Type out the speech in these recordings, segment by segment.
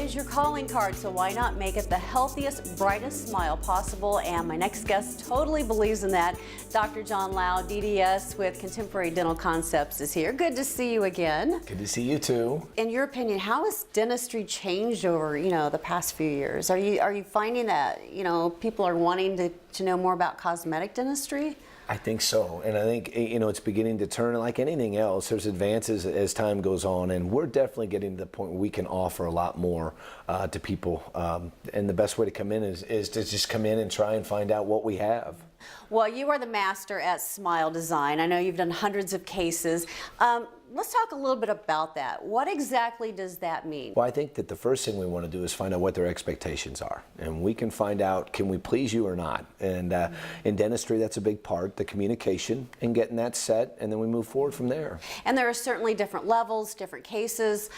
is your calling card, so why not make it the healthiest, brightest smile possible? And my next guest totally believes in that. Dr. John Lau, DDS with Contemporary Dental Concepts, is here. Good to see you again. Good to see you too. In your opinion, how has dentistry changed over, the past few years? Are you finding that, people are wanting to know more about cosmetic dentistry? I think so, and I think it's beginning to turn. Like anything else, there's advances as time goes on, and we're definitely getting to the point where we can offer a lot more to people. And the best way to come in is to just come in and try and find out what we have. Well, you are the master at smile design. I know you've done hundreds of cases. Let's talk a little bit about that. What exactly does that mean? Well, I think that the first thing we want to do is find out what their expectations are. And we can find out, can we please you or not? And in dentistry, that's a big part, the communication and getting that set, and then we move forward from there. And there are certainly different levels, different cases.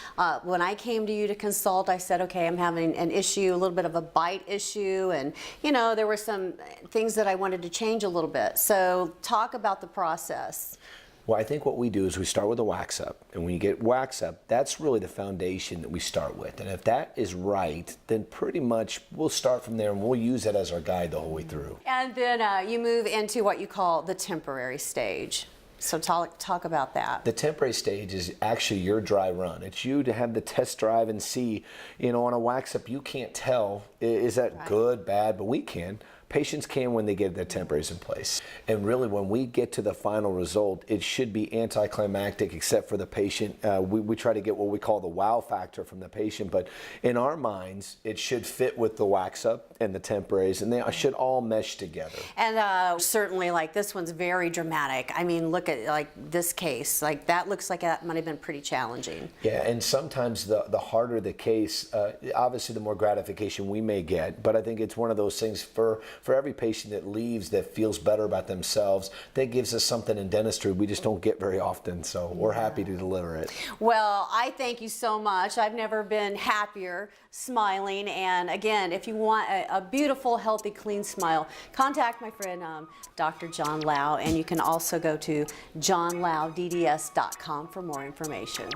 When I came to you to consult, I said, okay, I'm having an issue, a little bit of a bite issue, and there were some things that I wanted to change a little bit. So talk about the process. Well, I think what we do is we start with a wax up, and when you get wax up, that's really the foundation that we start with. And if that is right, then pretty much we'll start from there, and we'll use that as our guide the whole way through. And then you move into what you call the temporary stage. So talk about that. The temporary stage is actually your dry run. It's you to have the test drive and see, on a wax up, you can't tell, is that right, good, bad, but we can. Patients can when they get their temporaries in place. And really, when we get to the final result, it should be anticlimactic except for the patient. We try to get what we call the wow factor from the patient, but in our minds, it should fit with the wax up and the temporaries, and they should all mesh together. And certainly, like, this one's very dramatic. I mean, look at, like, this case. Like, that looks like that might have been pretty challenging. Yeah, and sometimes the harder the case, obviously the more gratification we may get, but I think it's one of those things for every patient that leaves that feels better about themselves, that gives us something in dentistry we just don't get very often, so we're happy to deliver it. Well, I thank you so much. I've never been happier, smiling, and again, if you want a beautiful, healthy, clean smile, contact my friend Dr. John Lau, and you can also go to johnlaudds.com for more information.